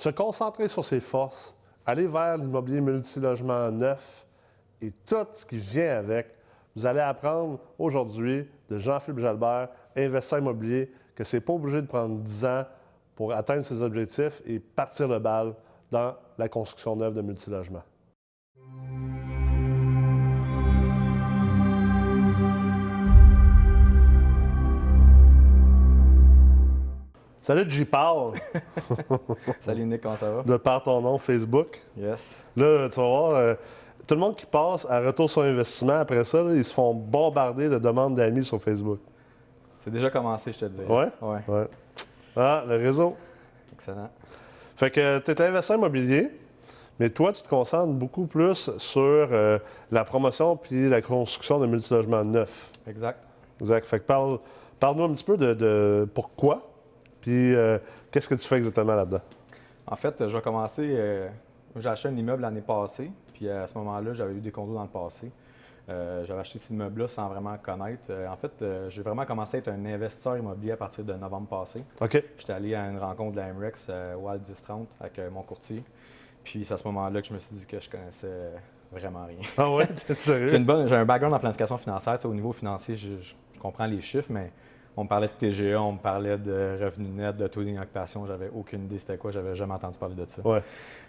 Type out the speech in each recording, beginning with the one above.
Se concentrer sur ses forces, aller vers l'immobilier multilogement neuf et tout ce qui vient avec. Vous allez apprendre aujourd'hui de Jean-Philippe Jalbert, investisseur immobilier, que c'est pas obligé de prendre 10 ans pour atteindre ses objectifs et partir le bal dans la construction neuve de multilogements. Salut J-Paul! Salut Nick, comment ça va? De par ton nom Facebook. Yes. Là, tu vas voir, tout le monde qui passe à retour sur investissement, après ça, là, ils se font bombarder de demandes d'amis sur Facebook. C'est déjà commencé, je te dis. Ouais? Ouais. Ah, le réseau. Excellent. Fait que tu es investisseur immobilier, mais toi, tu te concentres beaucoup plus sur la promotion puis la construction de multilogements neufs. Exact. Fait que parle-nous un petit peu de pourquoi, puis qu'est-ce que tu fais exactement là-dedans? En fait, je vais commencer. J'ai acheté un immeuble l'année passée, puis à ce moment-là, j'avais eu des condos dans le passé. J'avais acheté cet immeuble-là sans vraiment connaître. En fait, j'ai vraiment commencé à être un investisseur immobilier à partir de novembre passé. OK. J'étais allé à une rencontre de la MREX Wild 1030 avec mon courtier. Puis c'est à ce moment-là que je me suis dit que je connaissais vraiment rien. Ah ouais? T'es sérieux? J'ai un background en planification financière. Au niveau financier, je comprends les chiffres, mais on me parlait de TGA, on me parlait de revenus nets, de taux d'inoccupation. J'avais aucune idée c'était quoi. J'avais jamais entendu parler de ça. Ouais.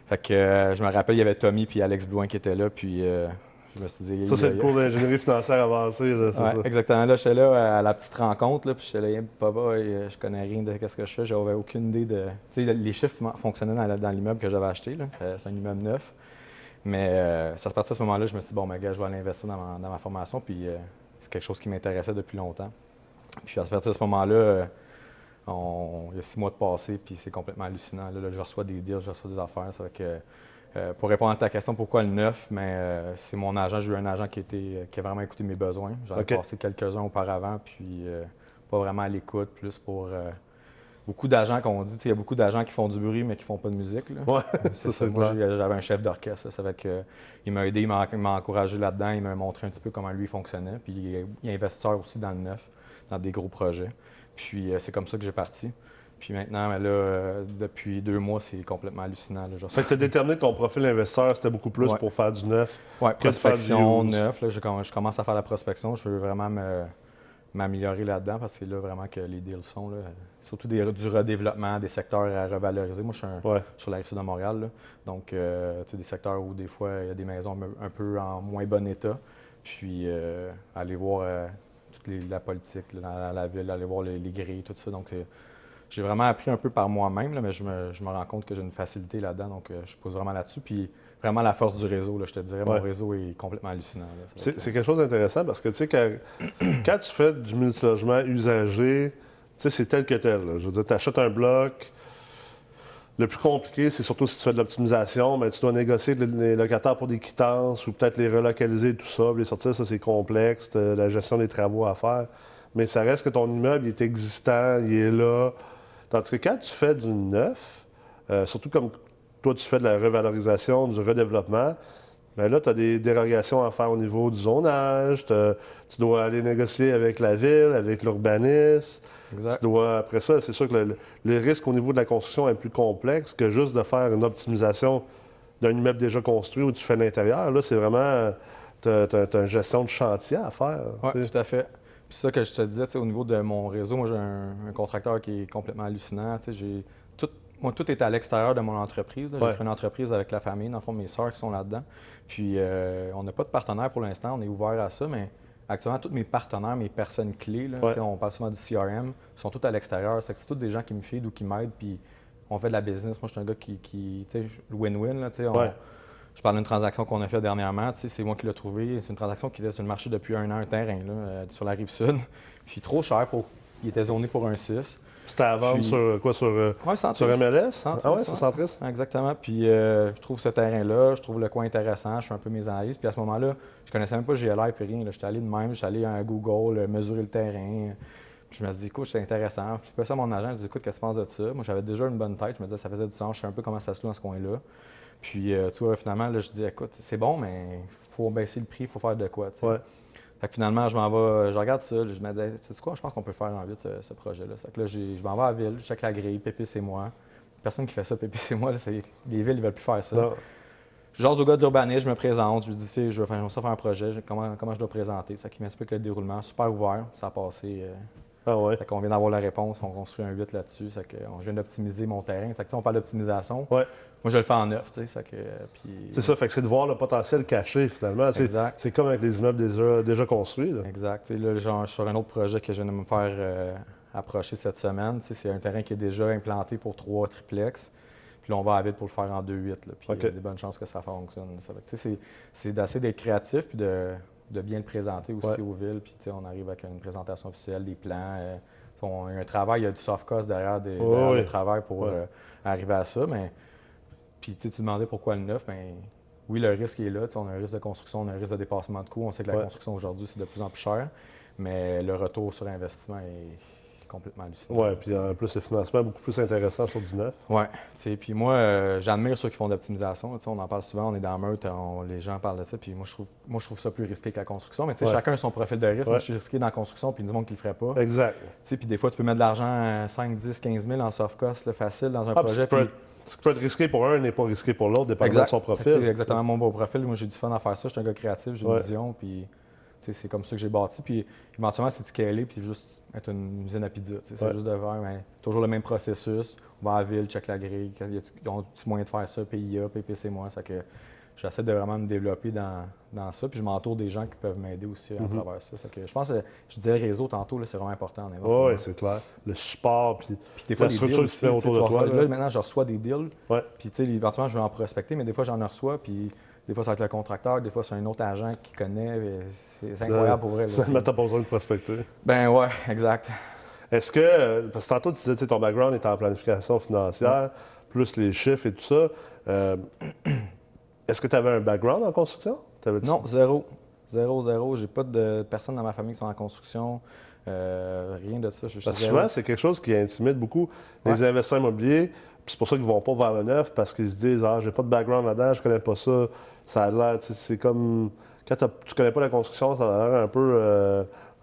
Fait que je me rappelle, il y avait Tommy puis Alex Blouin qui étaient là. Puis je me suis dit... Ça, c'est le cours d'ingénierie financière avancée, là, c'est ouais, ça? Exactement. Là, j'étais là à la petite rencontre, là, puis j'étais là, papa, je connais rien de ce que je fais. J'avais aucune idée de... Tu sais, les chiffres fonctionnaient dans l'immeuble que j'avais acheté. Là. C'est un immeuble neuf. Mais ça se partit à ce moment-là, je me suis dit, bon, ben, gars, je vais aller investir dans ma formation. Puis c'est quelque chose qui m'intéressait depuis longtemps. Puis à partir de ce moment-là, il y a 6 mois de passé, puis c'est complètement hallucinant. Là, je reçois des deals, je reçois des affaires. Ça fait que, pour répondre à ta question, pourquoi le neuf? Mais c'est mon agent. J'ai eu un agent qui a vraiment écouté mes besoins. J'en ai passé quelques-uns auparavant, puis pas vraiment à l'écoute, plus pour beaucoup d'agents qu'on dit. Il y a beaucoup d'agents qui font du bruit, mais qui font pas de musique. Là. Ouais, c'est ça. Moi, j'avais un chef d'orchestre. Ça fait que, il m'a aidé, il m'a encouragé là-dedans, il m'a montré un petit peu comment lui fonctionnait. Puis il est investisseur aussi dans le neuf, dans des gros projets. Puis c'est comme ça que j'ai parti. Puis maintenant, là, depuis 2 mois, c'est complètement hallucinant. Là, Fait que tu as déterminé que ton profil investisseur, c'était beaucoup plus pour faire du neuf. Oui, prospection, de faire du neuf. Là, je commence à faire la prospection. Je veux vraiment m'améliorer là-dedans parce que c'est là vraiment que les deals sont. Là. Surtout du redéveloppement, des secteurs à revaloriser. Moi, je suis sur la rive-sud de Montréal. Là. Donc, des secteurs où des fois, il y a des maisons un peu en moins bon état. Puis, aller voir toute la politique là, dans la ville, aller voir les grilles, tout ça. Donc, j'ai vraiment appris un peu par moi-même, là, mais je me rends compte que j'ai une facilité là-dedans. Donc, je pose vraiment là-dessus. Puis, vraiment la force du réseau, là, je te dirais, mon réseau est complètement hallucinant. C'est quelque chose d'intéressant parce que, tu sais, quand tu fais du multilogement usagé, tu sais, c'est tel que tel. Là. Je veux dire, tu achètes un bloc. Le plus compliqué, c'est surtout si tu fais de l'optimisation, mais tu dois négocier avec les locataires pour des quittances ou peut-être les relocaliser, tout ça. Puis les sortir, ça, c'est complexe, la gestion des travaux à faire. Mais ça reste que ton immeuble, il est existant, il est là. Tandis que quand tu fais du neuf, surtout comme toi, tu fais de la revalorisation, du redéveloppement, bien là, tu as des dérogations à faire au niveau du zonage, tu dois aller négocier avec la ville, avec l'urbanisme. Exact. Tu dois, après ça, c'est sûr que le risque au niveau de la construction est plus complexe que juste de faire une optimisation d'un immeuble déjà construit où tu fais l'intérieur. Là, c'est vraiment, tu as une gestion de chantier à faire. Oui, tout à fait. Puis ça que je te disais, au niveau de mon réseau, moi, j'ai un contracteur qui est complètement hallucinant. Tout est à l'extérieur de mon entreprise. J'ai créé une entreprise avec la famille, dans le fond, mes sœurs qui sont là-dedans. Puis, on n'a pas de partenaire pour l'instant, on est ouvert à ça, mais actuellement, tous mes partenaires, mes personnes clés, là, on parle souvent du CRM, sont tous à l'extérieur. C'est tous des gens qui me feedent ou qui m'aident, puis on fait de la business. Moi, je suis un gars qui le win-win. Là, je parle d'une transaction qu'on a faite dernièrement. C'est moi qui l'ai trouvé. C'est une transaction qui était sur le marché depuis 1 an, un terrain, là, sur la Rive-Sud. Puis trop cher, il était zoné pour un 6. C'était à vendre sur quoi? Sur MLS? Centris, ah oui, sur Centris? Exactement. Puis je trouve ce terrain-là, je trouve le coin intéressant, je fais un peu mes analyses. Puis à ce moment-là, je connaissais même pas GLR et rien. J'étais allé de même, j'étais allé à Google, mesurer le terrain. Puis je me suis dit, écoute, c'est intéressant. Puis après ça, mon agent, il dit, écoute, qu'est-ce que tu penses de ça? Moi, j'avais déjà une bonne tête. Je me disais, ça faisait du sens, je sais un peu comment ça se loue dans ce coin-là. Puis tu vois, finalement, là, je dis, écoute, c'est bon, mais il faut baisser le prix, il faut faire de quoi. Ouais. Fait que finalement, je m'en vais, je regarde ça, je me dis, tu sais quoi, je pense qu'on peut faire en vite ce projet-là. Fait que là, je m'en vais à la ville, je check la grille, Pépé, c'est moi. personne qui fait ça, PPC moi, là, les villes, ils veulent plus faire ça. Non. J'ose au gars de l'urbanisme, je me présente, je lui dis, je vais faire un projet, comment je dois présenter. Ça qui m'explique le déroulement, super ouvert, ça a passé. Ah ouais. Fait qu'on vient d'avoir la réponse, on construit un 8 là-dessus. Ça que je viens d'optimiser mon terrain. Ça que, on parle d'optimisation. Ouais. Moi, je le fais en neuf. C'est ça, fait que c'est de voir le potentiel caché finalement. Exact. C'est comme avec les immeubles déjà construits. Là. Exact. Là, genre, je suis sur un autre projet que je viens de me faire approcher cette semaine. C'est un terrain qui est déjà implanté pour 3 triplex. Puis là, on va à vite pour le faire en 2-8. Puis il y a des bonnes chances que ça fonctionne. C'est d'essayer d'être créatif puis de bien le présenter aussi aux villes. Puis on arrive avec une présentation officielle, des plans. Il y a un travail, il y a du soft cost derrière le travail pour arriver à ça. Mais puis tu demandais pourquoi le neuf, bien, oui, le risque est là. On a un risque de construction, on a un risque de dépassement de coûts. On sait que la construction aujourd'hui, c'est de plus en plus cher. Mais le retour sur investissement est complètement hallucinant. Oui, puis en plus, le financement est beaucoup plus intéressant sur du neuf. Oui. Puis moi, j'admire ceux qui font de l'optimisation. On en parle souvent, on est dans Meurthe, les gens parlent de ça. Puis moi, je trouve ça plus risqué que la construction. Mais chacun a son profil de risque. Moi, je suis risqué dans la construction, puis il y a du monde qui ne le ferait pas. Exact. Puis des fois, tu peux mettre de l'argent 5, 10, 15 000 en soft cost, facile, dans un projet. Ce qui peut être risqué pour un n'est pas risqué pour l'autre, dépendamment de son profil. C'est exactement mon beau profil. Moi, j'ai du fun à faire ça. Je suis un gars créatif, j'ai une vision. Puis c'est comme ça que j'ai bâti. Puis éventuellement, c'est de scaler puis juste être une usine à pizza. C'est juste de faire toujours le même processus. On va à la ville, check la grille. Ils ont moyen de faire ça, PIA, PPC, moi. Ça que j'essaie de vraiment me développer dans ça. Puis je m'entoure des gens qui peuvent m'aider aussi à travers ça. Ça que, je pense que je disais le réseau tantôt, là, c'est vraiment important. Oui, c'est clair. Le support, puis des fois, la structure qui se fait autour de toi. Là, maintenant, je reçois des deals. Ouais. Puis éventuellement, je vais en prospecter, mais des fois, j'en reçois. Puis des fois, ça va être le contracteur, des fois, c'est un autre agent qui connaît. C'est incroyable pour vrai. Finalement, tu n'as pas besoin de prospecter. Ben ouais, exact. Est-ce que, parce que tantôt, tu disais que ton background est en planification financière, plus les chiffres et tout ça. Est-ce que tu avais un background en construction? Non, zéro. Zéro. J'ai pas de personnes dans ma famille qui sont en construction. Rien de ça. Parce que souvent, c'est quelque chose qui intimide beaucoup les investisseurs immobiliers. Puis c'est pour ça qu'ils ne vont pas vers le neuf, parce qu'ils se disent « Ah, j'ai pas de background là-dedans, je connais pas ça. » Ça a l'air, c'est comme... Quand tu connais pas la construction, ça a l'air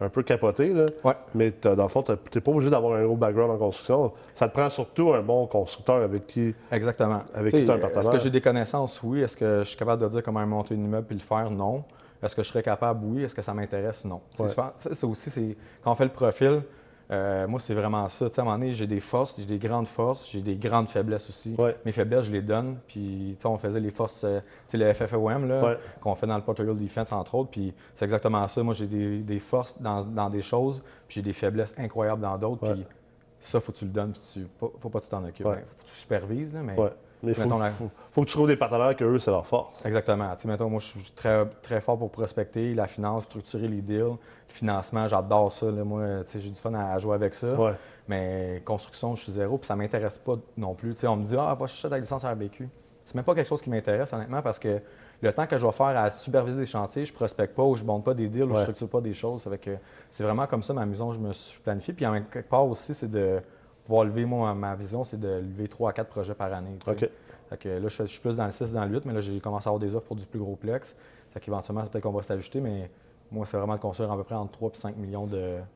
un peu capoté, là. Ouais. Mais dans le fond, tu n'es pas obligé d'avoir un gros background en construction. Ça te prend surtout un bon constructeur avec qui... Exactement. Avec qui tu as un partenaire. Est-ce que j'ai des connaissances? Oui. Est-ce que je suis capable de dire comment monter un immeuble puis le faire? Non. Est-ce que je serais capable? Oui. Est-ce que ça m'intéresse? Non. Ouais. Ça aussi, quand on fait le profil, moi, c'est vraiment ça. À un moment donné, j'ai des forces, j'ai des grandes forces, j'ai des grandes faiblesses aussi. Ouais. Mes faiblesses, je les donne. Puis, on faisait les forces, le FFOM, là, qu'on fait dans le Portfolio Defense, entre autres. Puis, c'est exactement ça. Moi, j'ai des forces dans des choses, puis j'ai des faiblesses incroyables dans d'autres. Puis, ça, faut que tu le donnes, puis faut pas que tu t'en occupes. Faut que tu supervises, là, mais... Mais il faut que tu trouves des partenaires que eux, c'est leur force. Exactement. Mettons, moi, je suis très, très fort pour prospecter, la finance, structurer les deals, le financement, j'adore ça. Là. Moi, j'ai du fun à jouer avec ça. Ouais. Mais construction, je suis zéro, puis ça ne m'intéresse pas non plus. On me dit « Ah, va chercher ta licence RBQ ». C'est même pas quelque chose qui m'intéresse, honnêtement, parce que le temps que je vais faire à superviser des chantiers, je ne prospecte pas ou je ne monte pas des deals ou je ne structure pas des choses. C'est vraiment comme ça ma maison, je me suis planifié. Puis en quelque part aussi, c'est de pouvoir lever, moi, ma vision, c'est de lever 3 à 4 projets par année. OK. Fait que là, je suis plus dans le 6, dans le 8, mais là, j'ai commencé à avoir des offres pour du plus gros plex. Fait qu'éventuellement, peut-être qu'on va s'ajuster, mais moi, c'est vraiment de construire à peu près entre 3 et 5 millions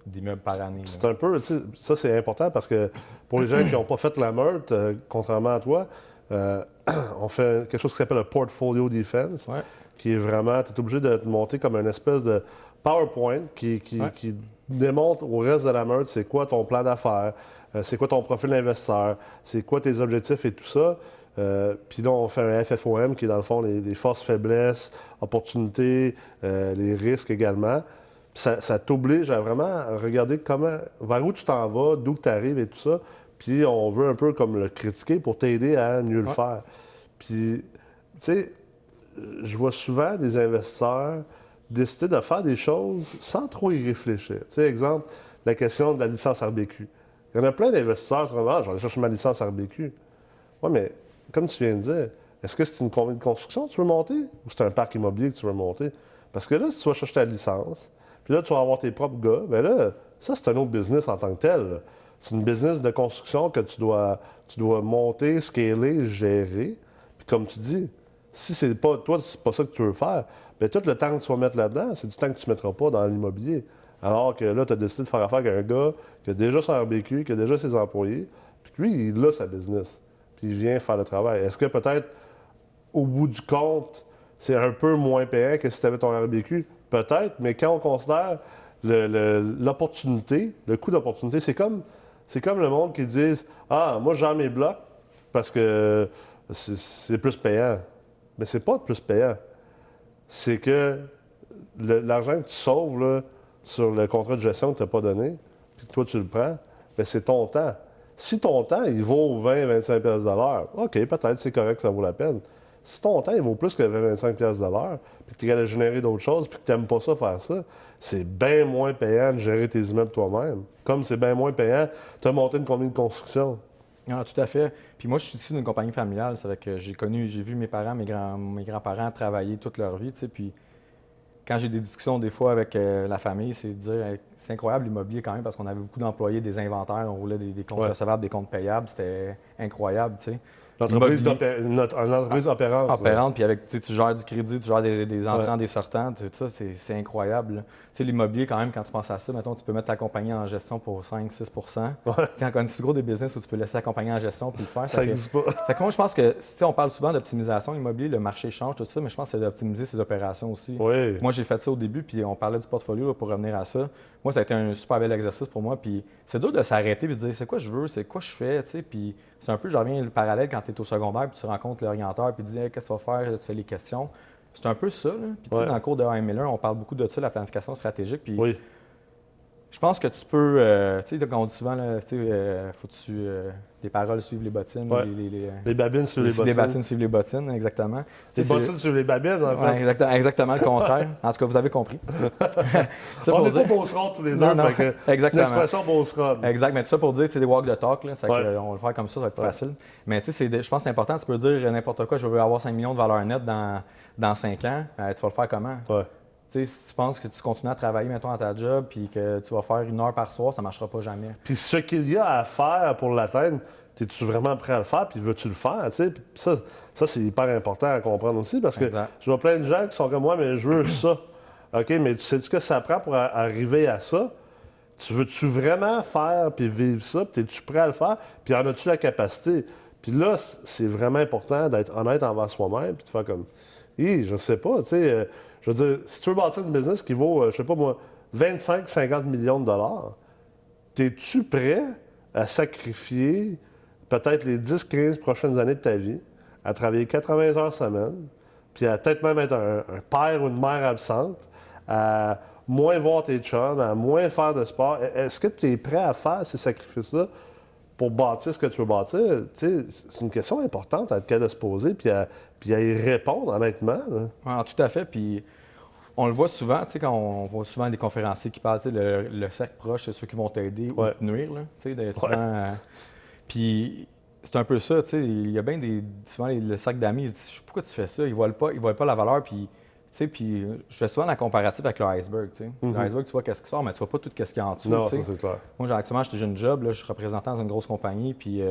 d'immeubles par année. C'est un peu, ça, c'est important parce que pour les gens qui n'ont pas fait la Meurthe, contrairement à toi, on fait quelque chose qui s'appelle le Portfolio Defense, qui est vraiment, tu es obligé de te monter comme une espèce de PowerPoint qui démontre au reste de la Meurthe c'est quoi ton plan d'affaires, c'est quoi ton profil d'investisseur, c'est quoi tes objectifs et tout ça. Puis là, on fait un FFOM qui est dans le fond les forces, faiblesses, opportunités, les risques également. Puis ça t'oblige à vraiment regarder vers où tu t'en vas, d'où tu arrives et tout ça. Puis on veut un peu comme le critiquer pour t'aider à mieux le faire. Puis, tu sais, je vois souvent des investisseurs décider de faire des choses sans trop y réfléchir. Tu sais, exemple, la question de la licence RBQ. Il y en a plein d'investisseurs qui disent « Ah, je vais aller chercher ma licence RBQ. » Oui, mais comme tu viens de dire, est-ce que c'est une compagnie de construction que tu veux monter ou c'est un parc immobilier que tu veux monter? Parce que là, si tu vas chercher ta licence, puis là, tu vas avoir tes propres gars, bien là, ça, c'est un autre business en tant que tel. Là. C'est une business de construction que tu dois monter, scaler, gérer. Puis comme tu dis, si c'est pas toi, c'est pas ça que tu veux faire, bien tout le temps que tu vas mettre là-dedans, c'est du temps que tu ne mettras pas dans l'immobilier. Alors que là, tu as décidé de faire affaire avec un gars qui a déjà son RBQ, qui a déjà ses employés, puis lui, il a sa business. Puis puis il vient faire le travail. Est-ce que peut-être, au bout du compte, c'est un peu moins payant que si tu avais ton RBQ? Peut-être, mais quand on considère l'opportunité, le coût d'opportunité, c'est comme le monde qui disent « Ah, moi, j'ai mes blocs parce que c'est plus payant. » Mais c'est pas plus payant. C'est que l'argent que tu sauves là, sur le contrat de gestion que tu n'as pas donné, puis que toi, tu le prends, bien, c'est ton temps. Si ton temps, il vaut 20-25 pièces de l'heure, OK, peut-être c'est correct, ça vaut la peine. Si ton temps, il vaut plus que 20-25 pièces de l'heure, puis que tu es capable de générer d'autres choses, puis que tu n'aimes pas ça, faire ça, c'est bien moins payant de gérer tes immeubles toi-même. Comme c'est bien moins payant de monter une compagnie de construction. Ah, tout à fait. Puis moi, je suis issu d'une compagnie familiale. C'est vrai que j'ai vu mes parents, mes grands-parents travailler toute leur vie, tu sais, puis quand j'ai des discussions des fois avec la famille, c'est de dire c'est incroyable l'immobilier quand même parce qu'on avait beaucoup d'employés, des inventaires, on roulait des comptes recevables, des comptes payables, c'était incroyable, tu sais. Une entreprise opérante. Opérante, puis avec, tu gères du crédit, tu gères des entrants, des sortants, tout ça, c'est incroyable. Tu sais, l'immobilier, quand même, quand tu penses à ça, mettons, tu peux mettre ta compagnie en gestion pour 5-6 Tu sais, encore si gros des business où tu peux laisser ta compagnie en gestion puis le faire. Ça n'existe pas. Fait que moi, je pense que, si on parle souvent d'optimisation immobilier, le marché change, tout ça, mais je pense que c'est d'optimiser ses opérations aussi. Oui. Moi, j'ai fait ça au début, puis on parlait du portfolio là, pour revenir à ça. Moi, ça a été un super bel exercice pour moi, puis c'est dur de s'arrêter et de dire c'est quoi je veux, c'est quoi je fais, tu sais, puis c'est un peu, je reviens le parallèle quand tu es au secondaire, puis tu rencontres l'orienteur, puis tu dis hey, qu'est-ce que tu vas faire, tu fais les questions. C'est un peu ça, là. Puis tu sais, dans le cours de A.M. Miller, on parle beaucoup de ça, la planification stratégique, puis je pense que tu peux, tu sais, quand on dit souvent, faut-tu les paroles suivent les bottines. Ouais. Les babines suivent les bottines. Les babines suivent les bottines, exactement. Les bottines suivent les babines, en fait. Ouais, exactement le contraire. En tout cas, vous avez compris. On n'est pas beaucerons tous les deux, non, fait que exactement. c'est une expression beauceronne. Exact, mais tout ça pour dire, c'est des walk the talk, là, on va le faire comme ça va être plus facile. Mais tu sais, je pense que c'est important, tu peux dire n'importe quoi, je veux avoir 5 millions de valeur nette dans 5 ans, tu vas le faire comment? Ouais. Tu sais, si tu penses que tu continues à travailler, mettons, à ta job, puis que tu vas faire 1 heure par soir, ça ne marchera pas jamais. Puis ce qu'il y a à faire pour l'atteindre, es-tu vraiment prêt à le faire, puis veux-tu le faire, tu sais? Ça, c'est hyper important à comprendre aussi, parce que je vois plein de gens qui sont comme moi, mais je veux ça. OK, mais tu sais ce que ça prend pour arriver à ça? Tu veux-tu vraiment faire puis vivre ça, puis es-tu prêt à le faire, puis en as-tu la capacité? Puis là, c'est vraiment important d'être honnête envers soi-même, puis de faire comme, je sais pas, tu sais... Je veux dire, si tu veux bâtir une business qui vaut, je sais pas moi, 25-50 millions de dollars, es-tu prêt à sacrifier peut-être les 10-15 prochaines années de ta vie, à travailler 80 heures semaine, puis à peut-être même être un père ou une mère absente, à moins voir tes chums, à moins faire de sport? Est-ce que tu es prêt à faire ces sacrifices-là pour bâtir ce que tu veux bâtir? C'est une question importante à être capable de se poser, puis à y répondre honnêtement. Ouais, tout à fait. Puis on le voit souvent, tu sais, quand on voit souvent des conférenciers qui parlent, tu sais, le cercle proche, c'est ceux qui vont t'aider ou te nuire, là, tu sais, souvent. Puis c'est un peu ça, tu sais, il y a bien souvent le cercle d'amis, ils disent pourquoi tu fais ça, ils voient pas la valeur, puis tu sais, puis je fais souvent la comparative avec l'iceberg, tu sais. L'iceberg, tu vois qu'est-ce qui sort, mais tu vois pas tout ce qu'il y a en dessous. Non, ça c'est clair. Moi, actuellement, j'étais jeune job, là, je suis représentant dans une grosse compagnie, puis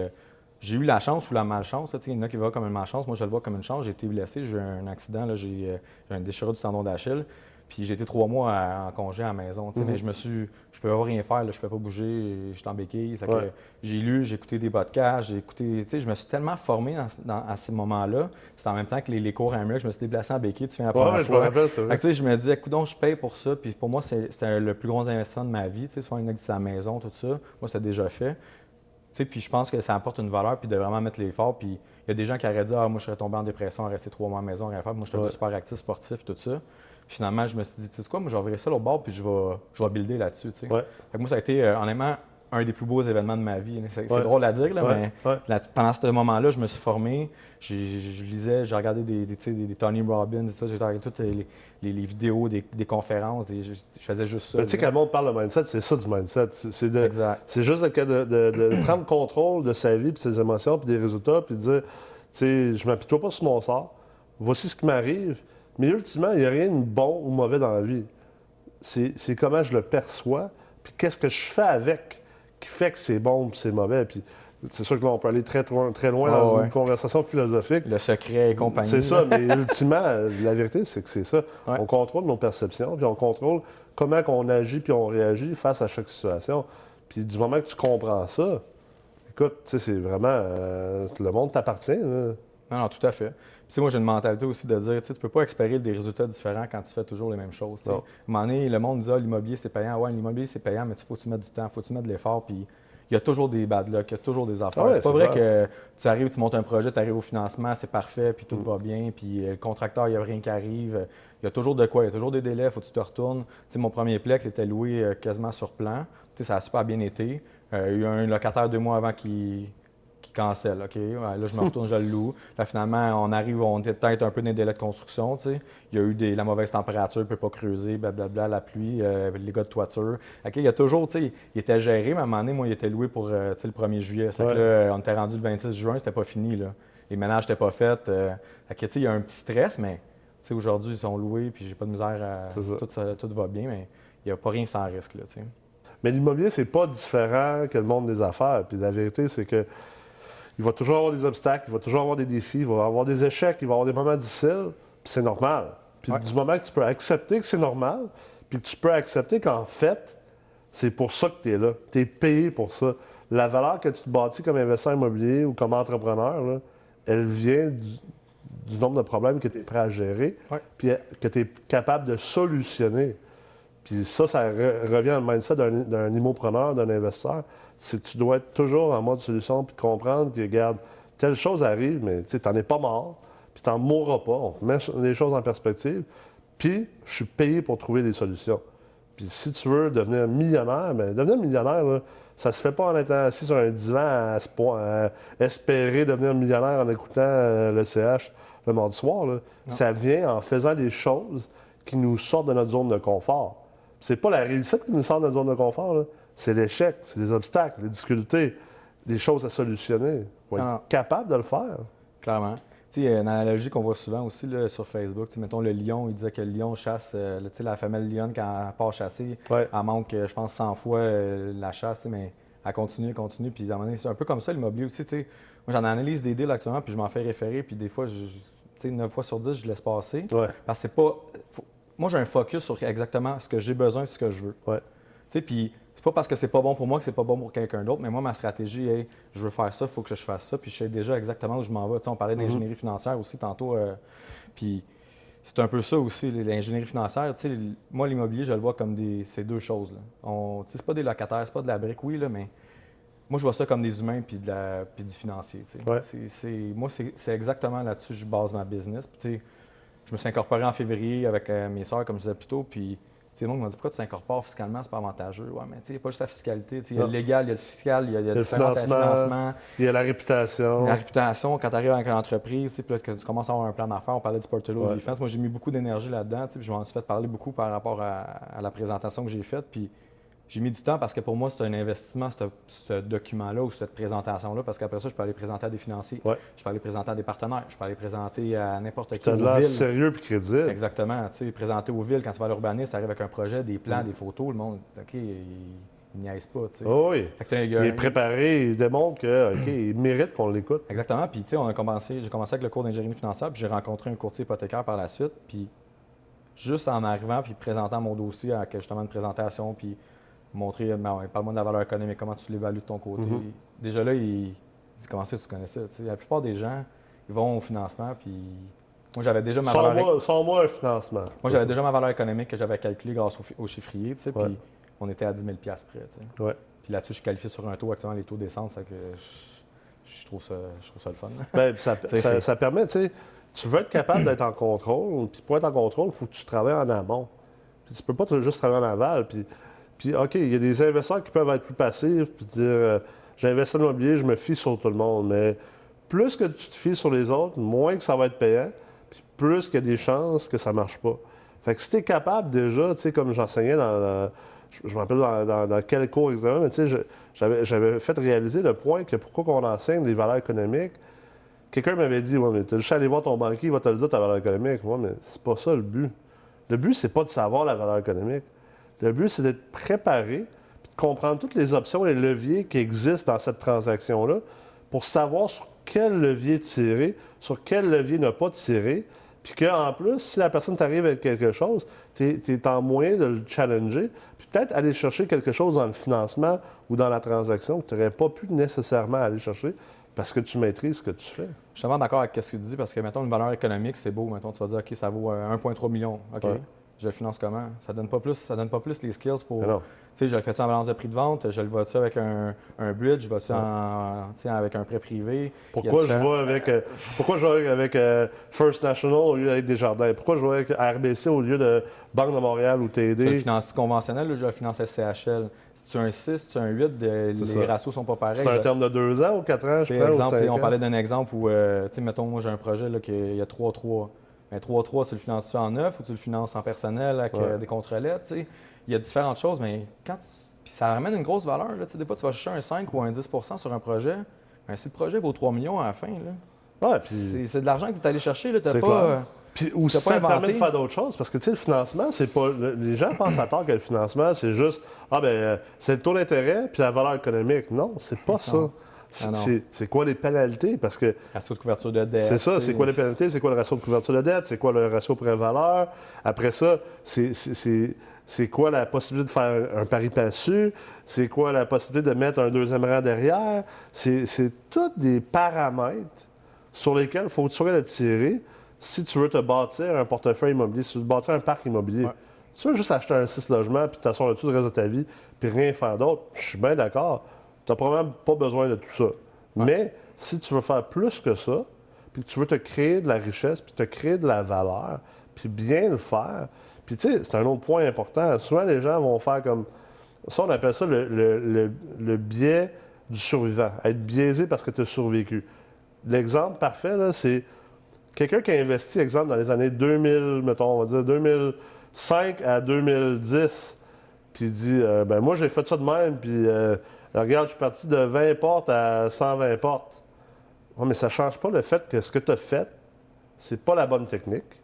j'ai eu la chance ou la malchance. Il y en a qui le voient comme une malchance. Moi, je le vois comme une chance. J'ai été blessé, j'ai eu un accident, j'ai un déchirure du tendon d'Achille. Puis j'ai été 3 mois en congé à la maison. Mais je peux pas rien faire, là, je peux pas bouger, je suis en béquille. J'ai lu, j'ai écouté des podcasts, je me suis tellement formé à ces moments-là. C'était en même temps que les cours à que je me suis déplacé en béquille, tu fais la première fois. Je me disais, écoute, je paye pour ça. Puis pour moi, c'était le plus gros investissement de ma vie. Soit une à la maison, tout ça. Moi, c'était déjà fait. Puis je pense que ça apporte une valeur, puis de vraiment mettre l'effort. Puis il y a des gens qui auraient dit, moi, je serais tombé en dépression, rester 3 mois à la maison, rien faire. Moi, j'étais super actif, sportif, tout ça. Puis finalement, je me suis dit, tu sais quoi, moi, je vais virer ça l'autre bord, puis je vais builder là-dessus. Fait que moi, ça a été, honnêtement, un des plus beaux événements de ma vie. C'est drôle à dire, là, mais pendant ce moment-là, je me suis formé. Je lisais, j'ai regardé des Tony Robbins, j'ai regardé toutes les vidéos, des conférences. Je faisais juste ça. Tu sais, quand le monde parle de mindset, c'est ça du mindset. C'est juste de prendre contrôle de sa vie, puis ses émotions, puis des résultats, puis de dire, tu sais, je ne m'apitoie pas sur mon sort. Voici ce qui m'arrive. Mais ultimement, il n'y a rien de bon ou mauvais dans la vie. C'est comment je le perçois, puis qu'est-ce que je fais avec qui fait que c'est bon ou c'est mauvais. Puis c'est sûr que là, on peut aller très loin dans une conversation philosophique. Le secret et compagnie. C'est ça, mais ultimement, la vérité, c'est que c'est ça. Ouais. On contrôle nos perceptions, puis on contrôle comment on agit puis on réagit face à chaque situation. Puis du moment que tu comprends ça, écoute, tu sais, c'est vraiment... le monde t'appartient, là. Non, tout à fait. Puis, moi, j'ai une mentalité aussi de dire, tu peux pas espérer des résultats différents quand tu fais toujours les mêmes choses. À un moment donné, le monde dit, l'immobilier, c'est payant. Ouais, l'immobilier, c'est payant, mais il faut que tu mettes du temps, il faut que tu mettes de l'effort. Puis, il y a toujours des bad luck, il y a toujours des affaires. Ouais, c'est pas vrai que tu arrives, tu montes un projet, tu arrives au financement, c'est parfait, puis tout va bien, puis le contracteur, il n'y a rien qui arrive. Il y a toujours de quoi, il y a toujours des délais, il faut que tu te retournes. Tu sais, mon premier plex était loué quasiment sur plan. Tu sais, ça a super bien été. Il y a eu un locataire 2 mois avant qui cancelle. OK, ouais, là, je me retourne, je le loue. Là, finalement, on arrive, on était peut-être un peu dans les délais de construction. Tu sais. Il y a eu la mauvaise température, il ne peut pas creuser, blablabla, la pluie, les gars de toiture. OK, il y a toujours, tu sais, il était géré, mais à un moment donné, moi, il était loué pour le 1er juillet. C'est que là, on était rendu le 26 juin, c'était pas fini. Là. Les ménages n'étaient pas faits. OK, tu sais, il y a un petit stress, mais tu sais, aujourd'hui, ils sont loués, puis j'ai pas de misère tout va bien, mais il n'y a pas rien sans risque. Là, tu sais. Mais l'immobilier, c'est pas différent que le monde des affaires. Puis la vérité, c'est que il va toujours avoir des obstacles, il va toujours avoir des défis, il va avoir des échecs, il va avoir des moments difficiles, puis c'est normal. Puis du moment que tu peux accepter que c'est normal, puis que tu peux accepter qu'en fait, c'est pour ça que tu es là. Tu es payé pour ça. La valeur que tu te bâtis comme investisseur immobilier ou comme entrepreneur, là, elle vient du nombre de problèmes que tu es prêt à gérer, puis que tu es capable de solutionner. Puis ça revient à le mindset d'un immopreneur, d'un investisseur. C'est que tu dois être toujours en mode solution puis comprendre que, regarde, telle chose arrive, mais tu n'en es pas mort, puis tu n'en mourras pas. On met les choses en perspective, puis je suis payé pour trouver des solutions. Puis si tu veux devenir millionnaire, bien, devenir millionnaire, là, ça se fait pas en étant assis sur un divan à espérer devenir millionnaire en écoutant le CH le mardi soir. Là. Ça vient en faisant des choses qui nous sortent de notre zone de confort. C'est pas la réussite qui nous sort de notre zone de confort, là. C'est l'échec, c'est les obstacles, les difficultés, des choses à solutionner. Il faut être capable de le faire. Clairement. Tu sais, une analogie qu'on voit souvent aussi là, sur Facebook, mettons le lion, il disait que le lion chasse, la femelle lionne, quand elle part chasser, elle manque, je pense, 100 fois la chasse, mais elle continue, puis à un moment donné, c'est un peu comme ça l'immobilier aussi. Moi, j'en analyse des deals actuellement, puis je m'en fais référer, puis des fois, 9 fois sur 10, je laisse passer. Parce que c'est pas... Moi, j'ai un focus sur exactement ce que j'ai besoin et ce que je veux. Puis c'est pas parce que c'est pas bon pour moi que c'est pas bon pour quelqu'un d'autre, mais moi, ma stratégie est, je veux faire ça, il faut que je fasse ça, puis je sais déjà exactement où je m'en vais. On parlait d'ingénierie financière aussi tantôt, puis c'est un peu ça aussi, l'ingénierie financière. Moi, l'immobilier, je le vois comme ces deux choses. C'est pas des locataires, c'est pas de la brique, oui, là, mais moi, je vois ça comme des humains puis du financier. Moi, c'est exactement là-dessus que je base ma business. Puis, je me suis incorporé en février avec mes sœurs, comme je disais plus tôt, puis le monde m'a dit pourquoi tu t'incorpores fiscalement, c'est pas avantageux. Ouais, mais il n'y a pas juste la fiscalité. Il y a le légal, il y a le fiscal, il y a le financement. Il y a la réputation. La réputation, quand tu arrives avec une entreprise, puis là, que tu commences à avoir un plan d'affaires, on parlait du portfolio defense. Moi, j'ai mis beaucoup d'énergie là-dedans, puis je m'en suis fait parler beaucoup par rapport à la présentation que j'ai faite. Puis j'ai mis du temps parce que pour moi, c'est un investissement, ce document-là ou cette présentation-là, parce qu'après ça, je peux aller présenter à des financiers, je peux aller présenter à des partenaires, je peux aller présenter à n'importe qui. Tu as de l'air sérieux et crédible. Exactement. Présenter aux villes, quand tu vas à l'urbanisme, tu arrives avec un projet, des plans, des photos, le monde, OK, il niaise pas. Oh oui. Il est préparé, il démontre qu'il mérite qu'on l'écoute. Exactement. Puis, j'ai commencé avec le cours d'ingénierie financière, puis j'ai rencontré un courtier hypothécaire par la suite, puis juste en arrivant, puis présentant mon dossier avec justement une présentation, puis montrer, parle-moi de la valeur économique, comment tu l'évalues de ton côté. Déjà là, il dit comment ça tu connais ça. La plupart des gens, ils vont au financement, puis moi j'avais déjà ma valeur. Sans moi un financement. Moi j'avais déjà ma valeur économique que j'avais calculée grâce au chiffrier, puis on était à 10 000 $ près. Puis là-dessus, je suis qualifié sur un taux. Actuellement, les taux descendent, que je trouve ça le fun. Bien, ça permet, tu veux être capable d'être en contrôle, puis pour être en contrôle, il faut que tu travailles en amont. Puis tu peux pas juste travailler en aval. Puis, OK, il y a des investisseurs qui peuvent être plus passifs, puis dire j'investis dans l'immobilier, je me fie sur tout le monde. Mais plus que tu te fies sur les autres, moins que ça va être payant, puis plus qu'il y a des chances que ça ne marche pas. Fait que si tu es capable déjà, tu sais, comme j'enseignais je me rappelle dans quel cours exactement, mais tu sais, j'avais fait réaliser le point que pourquoi on enseigne les valeurs économiques. Quelqu'un m'avait dit, ouais, mais tu as juste aller voir ton banquier, il va te le dire ta valeur économique. Ouais, mais c'est pas ça le but. Le but, c'est pas de savoir la valeur économique. Le but, c'est d'être préparé, puis de comprendre toutes les options et les leviers qui existent dans cette transaction-là pour savoir sur quel levier tirer, sur quel levier ne pas tirer, puis qu'en plus, si la personne t'arrive avec quelque chose, tu es en moyen de le challenger, puis peut-être aller chercher quelque chose dans le financement ou dans la transaction que tu n'aurais pas pu nécessairement aller chercher parce que tu maîtrises ce que tu fais. Je suis vraiment d'accord avec ce que tu dis parce que, mettons, une valeur économique, c'est beau. Mettons, tu vas dire, OK, ça vaut 1,3 million. OK, je le finance comment? Ça donne pas plus les skills pour. Tu sais, je le fais-tu en balance de prix de vente? Je le vois-tu avec un bridge? Je vais-tu avec un prêt privé? Pourquoi je vais avec First National au lieu d'être Desjardins? Pourquoi je vais avec RBC au lieu de Banque de Montréal ou TD? Je le finance conventionnel ou je le finance SCHL? Si tu as un 6, si tu as un 8, les ratios sont pas pareils. C'est un terme de 2 ans ou 4 ans, je pense. On parlait d'un exemple où, mettons, moi j'ai un projet là, il y a 3-3. Mais 3-3, tu le finances-tu en neuf ou tu le finances en personnel avec des contre-lettres? Il y a différentes choses, mais puis ça ramène une grosse valeur. Là, des fois, tu vas chercher un 5 ou un 10 sur un projet. Mais si le projet vaut 3 millions à la fin, c'est de l'argent que tu es allé chercher. Tu n'as pas. Puis aussi, ça te permet de faire d'autres choses. Parce que, le financement, c'est pas. Les gens pensent à tort que le financement, c'est juste. C'est le taux d'intérêt puis la valeur économique. Non, c'est pas ça. C'est quoi les pénalités? Parce que. Ratio de couverture de dette. C'est ça, c'est quoi les pénalités? C'est quoi le ratio de couverture de dette? C'est quoi le ratio prêt-valeur? Après ça, c'est quoi la possibilité de faire un pari passu? C'est quoi la possibilité de mettre un deuxième rang derrière? C'est tous des paramètres sur lesquels il faut que tu sois attiré si tu veux te bâtir un portefeuille immobilier, si tu veux te bâtir un parc immobilier. Si tu veux juste acheter un 6 logements puis t'asseoir là-dessus le reste de ta vie puis rien faire d'autre, je suis bien d'accord. Tu n'as probablement pas besoin de tout ça. Mais si tu veux faire plus que ça, puis que tu veux te créer de la richesse, puis te créer de la valeur, puis bien le faire, puis tu sais, c'est un autre point important. Souvent, les gens vont faire comme... Ça, on appelle ça le biais du survivant. Être biaisé parce que tu as survécu. L'exemple parfait, là, c'est quelqu'un qui a investi, exemple, dans les années 2000, mettons, on va dire 2005 à 2010, puis il dit, moi, j'ai fait ça de même, puis... regarde, je suis parti de 20 portes à 120 portes. Oui, mais ça ne change pas le fait que ce que tu as fait, c'est pas la bonne technique.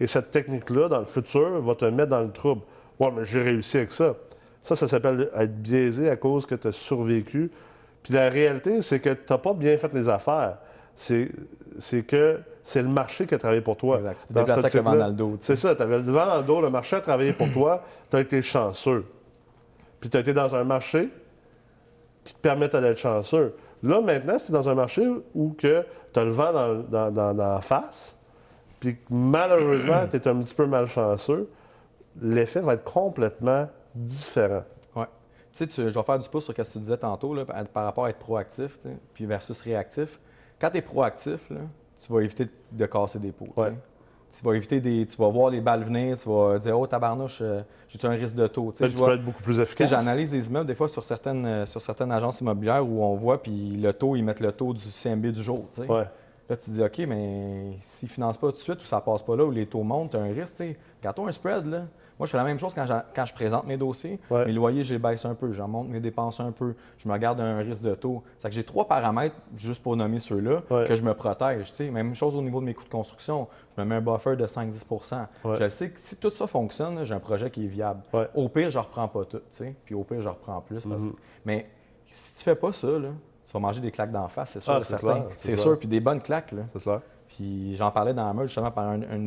Et cette technique-là, dans le futur, va te mettre dans le trouble. Oui, mais j'ai réussi avec ça. Ça s'appelle être biaisé à cause que tu as survécu. Puis la réalité, c'est que tu n'as pas bien fait les affaires. C'est que c'est le marché qui a travaillé pour toi. Exact. Tu t'es déplacé avec le vent dans le dos. C'est ça, tu avais le vent dans le dos, le marché a travaillé pour toi, tu as été chanceux. Puis tu as été dans un marché qui te permettent d'être chanceux. Là, maintenant, c'est dans un marché où tu as le vent dans la face, puis malheureusement, tu es un petit peu malchanceux, l'effet va être complètement différent. Oui. Tu sais, je vais faire du pouce sur ce que tu disais tantôt là, par rapport à être proactif puis versus réactif. Quand tu es proactif, là, tu vas éviter de casser des pots. Tu vas voir les balles venir, tu vas dire « Oh, tabarnouche, j'ai-tu un risque de taux? » Tu peux être beaucoup plus efficace. J'analyse des immeubles des fois sur certaines agences immobilières où on voit, puis le taux, ils mettent le taux du CMB du jour. Là, tu te dis « OK, mais s'ils ne financent pas tout de suite ou ça ne passe pas là, ou les taux montent, tu as un risque. » Quand tu as un spread, là, moi, je fais la même chose quand je présente mes dossiers. Mes loyers, je les baisse un peu, j'en monte mes dépenses un peu, je me garde un risque de taux. C'est que j'ai 3 paramètres, juste pour nommer ceux-là, que je me protège. Même chose au niveau de mes coûts de construction. Je me mets un buffer de 5-10 Je sais que si tout ça fonctionne, j'ai un projet qui est viable. Au pire, je ne reprends pas tout, puis au pire, je reprends plus. Mais si tu ne fais pas ça, là, tu vas manger des claques d'en face, c'est sûr, certain. C'est sûr, puis des bonnes claques. Là. C'est clair. Puis j'en parlais dans la meule justement pendant une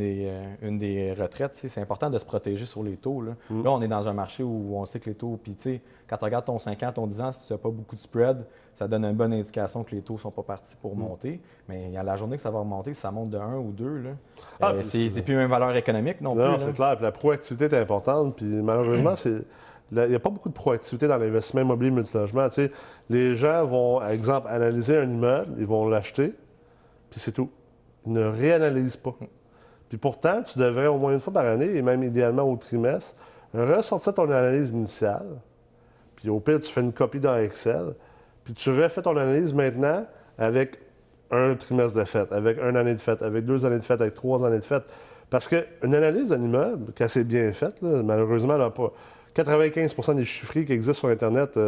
des retraites. C'est important de se protéger sur les taux. Là, on est dans un marché où on sait que les taux. Puis quand tu regardes ton 5 ans, ton 10 ans, si tu n'as pas beaucoup de spread, ça donne une bonne indication que les taux ne sont pas partis pour monter. Mais il y a la journée que ça va remonter, si ça monte de 1 ou 2, c'est plus une valeur économique non plus. Non, c'est clair. Puis la proactivité est importante. Puis malheureusement, il n'y a pas beaucoup de proactivité dans l'investissement immobilier multilogement. Les gens vont, exemple, analyser un immeuble, ils vont l'acheter, puis c'est tout. Ils ne réanalysent pas. Puis pourtant, tu devrais au moins une fois par année, et même idéalement au trimestre, ressortir ton analyse initiale. Puis au pire, tu fais une copie dans Excel. Puis tu refais ton analyse maintenant avec un trimestre de fête, avec une année de fête, avec 2 années de fête, avec 3 années de fête. Parce qu'une analyse d'un immeuble, quand c'est bien faite, malheureusement, elle n'a pas. 95% des chiffriers qui existent sur Internet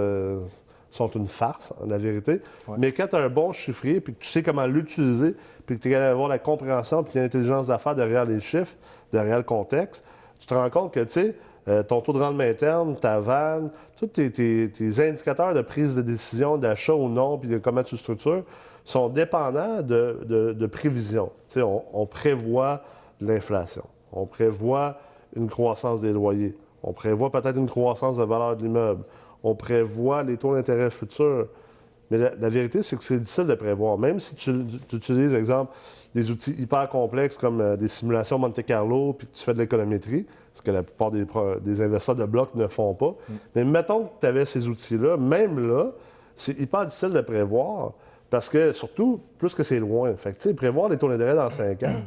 sont une farce, en la vérité. Mais quand tu as un bon chiffrier, puis que tu sais comment l'utiliser, puis que tu es capable d'avoir la compréhension puis l'intelligence d'affaires derrière les chiffres, derrière le contexte, tu te rends compte que, tu sais, ton taux de rendement interne, ta vanne, tous tes indicateurs de prise de décision, d'achat ou non, puis de comment tu structures, sont dépendants de prévisions. Tu sais, on prévoit l'inflation, on prévoit une croissance des loyers, On prévoit peut-être une croissance de valeur de l'immeuble. On prévoit les taux d'intérêt futurs. Mais la vérité, c'est que c'est difficile de prévoir. Même si tu utilises, exemple, des outils hyper complexes comme des simulations Monte Carlo, puis que tu fais de l'économétrie, ce que la plupart des investisseurs de blocs ne font pas. Mais mettons que tu avais ces outils-là, même là, c'est hyper difficile de prévoir parce que, surtout, plus que c'est loin. Fait que, tu sais, prévoir les taux d'intérêt dans 5 ans,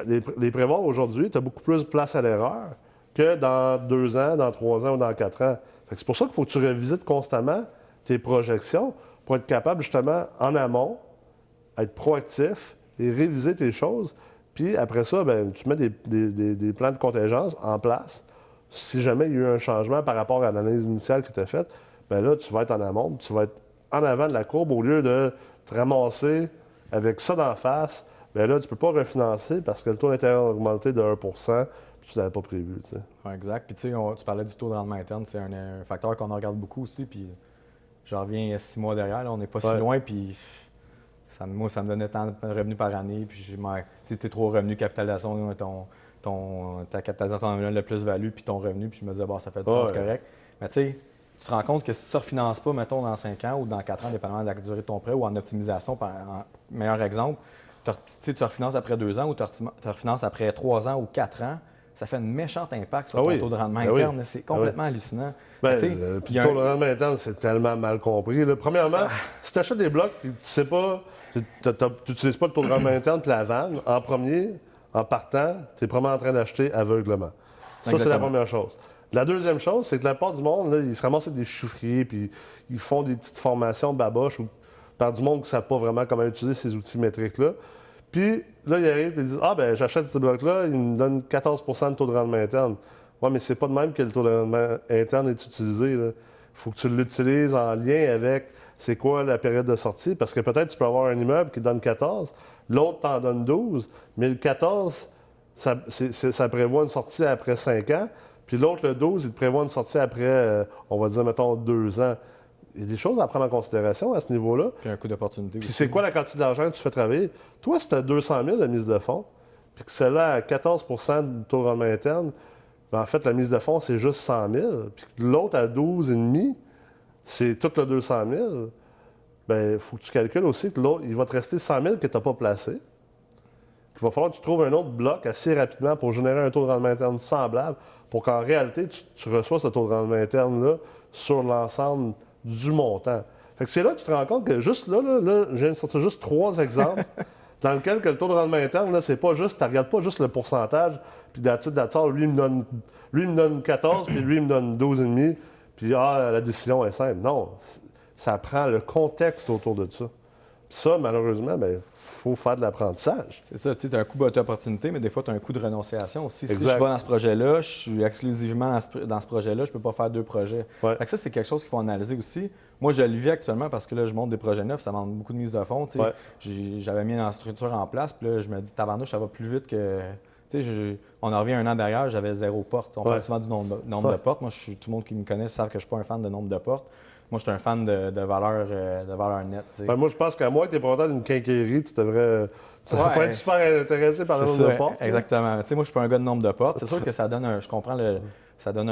les prévoir aujourd'hui, tu as beaucoup plus de place à l'erreur que dans 2 ans, dans 3 ans ou dans 4 ans. Fait que c'est pour ça qu'il faut que tu revisites constamment tes projections pour être capable, justement, en amont, être proactif et réviser tes choses. Puis après ça, ben, tu mets des plans de contingence en place. Si jamais il y a eu un changement par rapport à l'analyse initiale que tu as faite, bien là, tu vas être en amont, tu vas être en avant de la courbe au lieu de te ramasser avec ça d'en face. Bien là, tu ne peux pas refinancer parce que le taux d'intérêt a augmenté de 1 puis tu ne l'avais pas prévu. Tu sais. Ouais, exact. Puis tu sais, tu parlais du taux de rendement interne, c'est un facteur qu'on regarde beaucoup aussi. Puis j'en reviens 6 mois derrière, là, on n'est pas si loin. Puis moi, ça me donnait tant de revenus par année. Puis tu es trop revenu capitalisation, ta capitalisation le plus-value, puis ton revenu. Puis je me disais, bon, ça fait du sens correct. Mais tu sais, tu te rends compte que si tu ne refinances pas, mettons, dans 5 ans ou dans 4 ans, dépendamment de la durée de ton prêt ou en optimisation, meilleur exemple, tu refinances après 2 ans ou tu refinances après 3 ans ou 4 ans, ça fait un méchant impact sur ton taux de rendement interne. C'est complètement hallucinant. Puis le taux de rendement interne, c'est tellement mal compris. Là. Premièrement, si tu achètes des blocs et tu sais pas, tu n'utilises pas le taux de rendement interne puis la vanne, en premier, en partant, tu es probablement en train d'acheter aveuglement. Ça, c'est la première chose. La deuxième chose, c'est que la part du monde, là, ils se ramassent avec des chiffriers puis ils font des petites formations baboches ou par du monde qui ne savent pas vraiment comment utiliser ces outils métriques-là. Puis là, ils arrivent et ils disent ah, ben j'achète ce bloc-là, il me donne 14 de taux de rendement interne. Oui, mais c'est pas de même que le taux de rendement interne est utilisé. Il faut que tu l'utilises en lien avec c'est quoi la période de sortie, parce que peut-être tu peux avoir un immeuble qui donne 14, l'autre t'en donne 12, mais le 14, ça prévoit une sortie après 5 ans, puis l'autre, le 12, il te prévoit une sortie après, on va dire, mettons, 2 ans. Il y a des choses à prendre en considération à ce niveau-là. Puis un coût d'opportunité. Puis c'est quoi la quantité d'argent que tu fais travailler? Toi, si tu as 200 000 de mise de fonds, puis que celle-là a 14 de taux de rendement interne, bien, en fait, la mise de fonds, c'est juste 100 000. Puis l'autre à 12,5, c'est tout le 200 000. Bien, il faut que tu calcules aussi que l'autre, il va te rester 100 000 que tu n'as pas placé. Il va falloir que tu trouves un autre bloc assez rapidement pour générer un taux de rendement interne semblable pour qu'en réalité, tu reçois ce taux de rendement interne-là sur l'ensemble du montant. Fait que c'est là que tu te rends compte que juste là je viens de sortir juste 3 exemples dans lesquels que le taux de rendement interne, là, c'est pas juste, tu ne regardes pas juste le pourcentage, puis d'attitude, lui, il me donne 14, puis lui, il me donne 12,5, puis la décision est simple. Non, ça prend le contexte autour de ça. Puis ça, malheureusement, il faut faire de l'apprentissage. C'est ça, tu as un coût d'opportunité, mais des fois, tu as un coût de renonciation aussi. Exact. Si je vais dans ce projet-là, je suis exclusivement dans ce projet-là, je ne peux pas faire 2 projets. Ouais. Fait que ça, c'est quelque chose qu'il faut analyser aussi. Moi, je le vis actuellement parce que là, je monte des projets neufs, ça demande beaucoup de mise de fonds. Ouais. J'avais mis la structure en place, puis là, je me dis, tabarnouche, ça va plus vite que. On en revient 1 an derrière, j'avais 0 portes. On parle souvent du nombre de portes. Moi, tout le monde qui me connaît savent que je ne suis pas un fan de nombre de portes. Moi, je suis un fan de valeur nette. Ben, moi, je pense qu'à moins que tu es propriétaire d'une quincaillerie, tu devrais pas être super intéressé par le nombre de portes. Exactement. Moi, je ne suis pas un gars de nombre de portes. C'est sûr que ça donne je comprends ça donne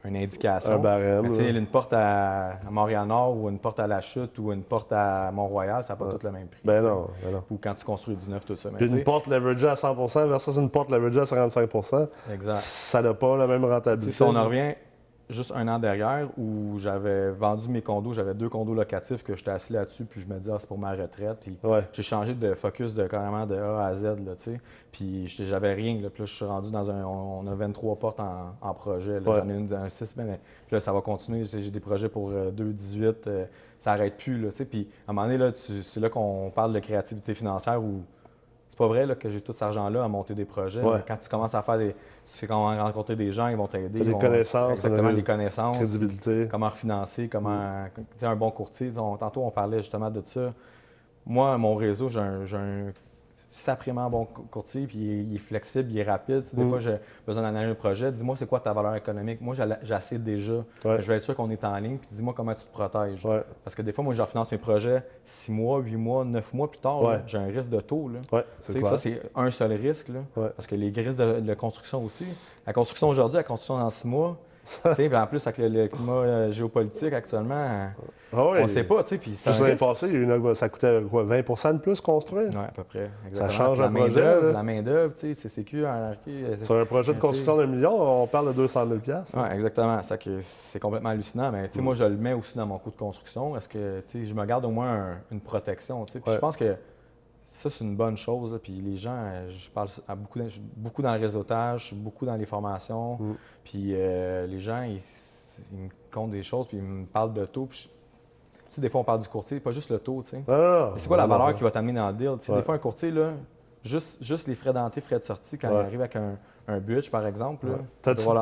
une indication. Un barème. Mais une porte à Montréal-Nord ou une porte à La Chute ou une porte à Mont-Royal, ça n'a pas tout le même prix. Ben non. Ou quand tu construis du neuf, tout ça. Puis une porte leveragée à 100 versus une porte leveragée à 55 exact. Ça n'a pas la même rentabilité. Si on en revient juste 1 an derrière où j'avais vendu mes condos, j'avais 2 condos locatifs que j'étais assis là-dessus, puis je me disais, c'est pour ma retraite. Puis j'ai changé de focus carrément de A à Z, là, tu sais. Puis j'avais rien, là. Puis là, je suis rendu dans on a 23 portes en projet. Là. J'en ai une, un 6, mais puis là, ça va continuer. J'ai des projets pour 2, 18. Ça n'arrête plus, là, tu sais. Puis à un moment donné, là, c'est là qu'on parle de créativité financière où c'est pas vrai là, que j'ai tout cet argent-là à monter des projets. Quand tu commences à faire tu sais comment rencontrer des gens, ils vont t'aider. Les connaissances. Exactement, les connaissances. Crédibilité. Comment refinancer, comment. Tu sais, un bon courtier. Tantôt, on parlait justement de ça. Moi, mon réseau, j'ai un sacrément bon courtier, puis il est flexible, il est rapide. Tu sais, des fois, j'ai besoin d'analyser un projet. Dis-moi, c'est quoi ta valeur économique? Moi, j'essaie déjà. Ouais. Je vais être sûr qu'on est en ligne, puis dis-moi comment tu te protèges. Ouais. Parce que des fois, moi, je refinance mes projets 6 mois, 8 mois, 9 mois plus tard. Ouais. Là, j'ai un risque de taux. Là. Ouais, Tu c'est sais, clair. ça, c'est un seul risque. Là, Ouais. parce que les risques de construction aussi. La construction aujourd'hui, la construction dans 6 mois. Tu sais, puis en plus, avec le climat géopolitique actuellement, on ne sait pas. Tu sais, puis c'est Juste un l'année risque. passée, il y a eu ça coûtait quoi, 20 de plus construire? Oui, à peu près. Ça Exactement. change Puis un projet. Là. La main-d'œuvre, tu sais, CCQ, anarchie. Sur un projet de construction d'un million, on parle de 200 000 $. Oui, exactement. C'est complètement hallucinant. Mais tu sais, moi, je le mets aussi dans mon coût de construction. Est-ce que tu sais, je me garde au moins une protection? Tu sais. Puis je pense que ça, c'est une bonne chose. Là. Puis les gens, je parle à beaucoup dans le réseautage, beaucoup dans les formations. Puis les gens, ils me comptent des choses, puis ils me parlent de taux. Puis tu sais, des fois, on parle du courtier, pas juste le taux. Tu sais. C'est quoi la valeur qui va t'amener dans le deal? Tu sais, des fois, un courtier, là, juste les frais d'entrée, frais de sortie, quand il arrive avec un budget, par exemple, là,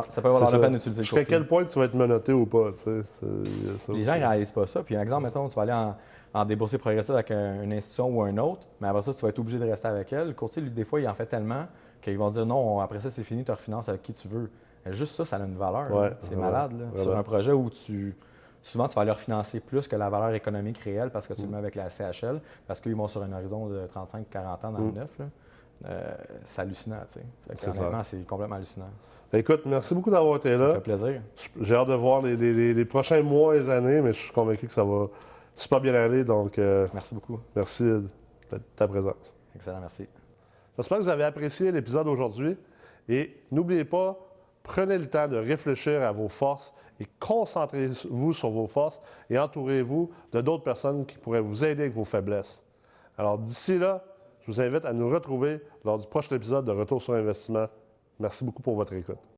ça peut valoir la peine d'utiliser le courtier. Jusqu'à quel point tu vas être menotté ou pas? Tu sais, les gens ne réalisent pas ça. Puis, par exemple, mettons, tu vas aller en débourser progressif avec une institution ou un autre, mais après ça, tu vas être obligé de rester avec elle. Le courtier, lui, des fois, il en fait tellement qu'ils vont dire non, après ça, c'est fini, tu refinances avec qui tu veux. Mais juste ça, ça a une valeur. Ouais, c'est malade. Là. Sur un projet où souvent, tu vas leur financer plus que la valeur économique réelle parce que tu le mets avec la CHL, parce qu'ils vont sur un horizon de 35-40 ans dans le neuf. Là. C'est hallucinant. Tu sais. Honnêtement, c'est complètement hallucinant. Écoute, merci beaucoup d'avoir été là. Ça fait plaisir. J'ai hâte de voir les prochains mois et années, mais je suis convaincu que ça va super bien aller. Donc, merci beaucoup. Merci de ta présence. Excellent, merci. J'espère que vous avez apprécié l'épisode d'aujourd'hui. Et n'oubliez pas, prenez le temps de réfléchir à vos forces et concentrez-vous sur vos forces et entourez-vous de d'autres personnes qui pourraient vous aider avec vos faiblesses. Alors d'ici là, je vous invite à nous retrouver lors du prochain épisode de Retour sur investissement. Merci beaucoup pour votre écoute.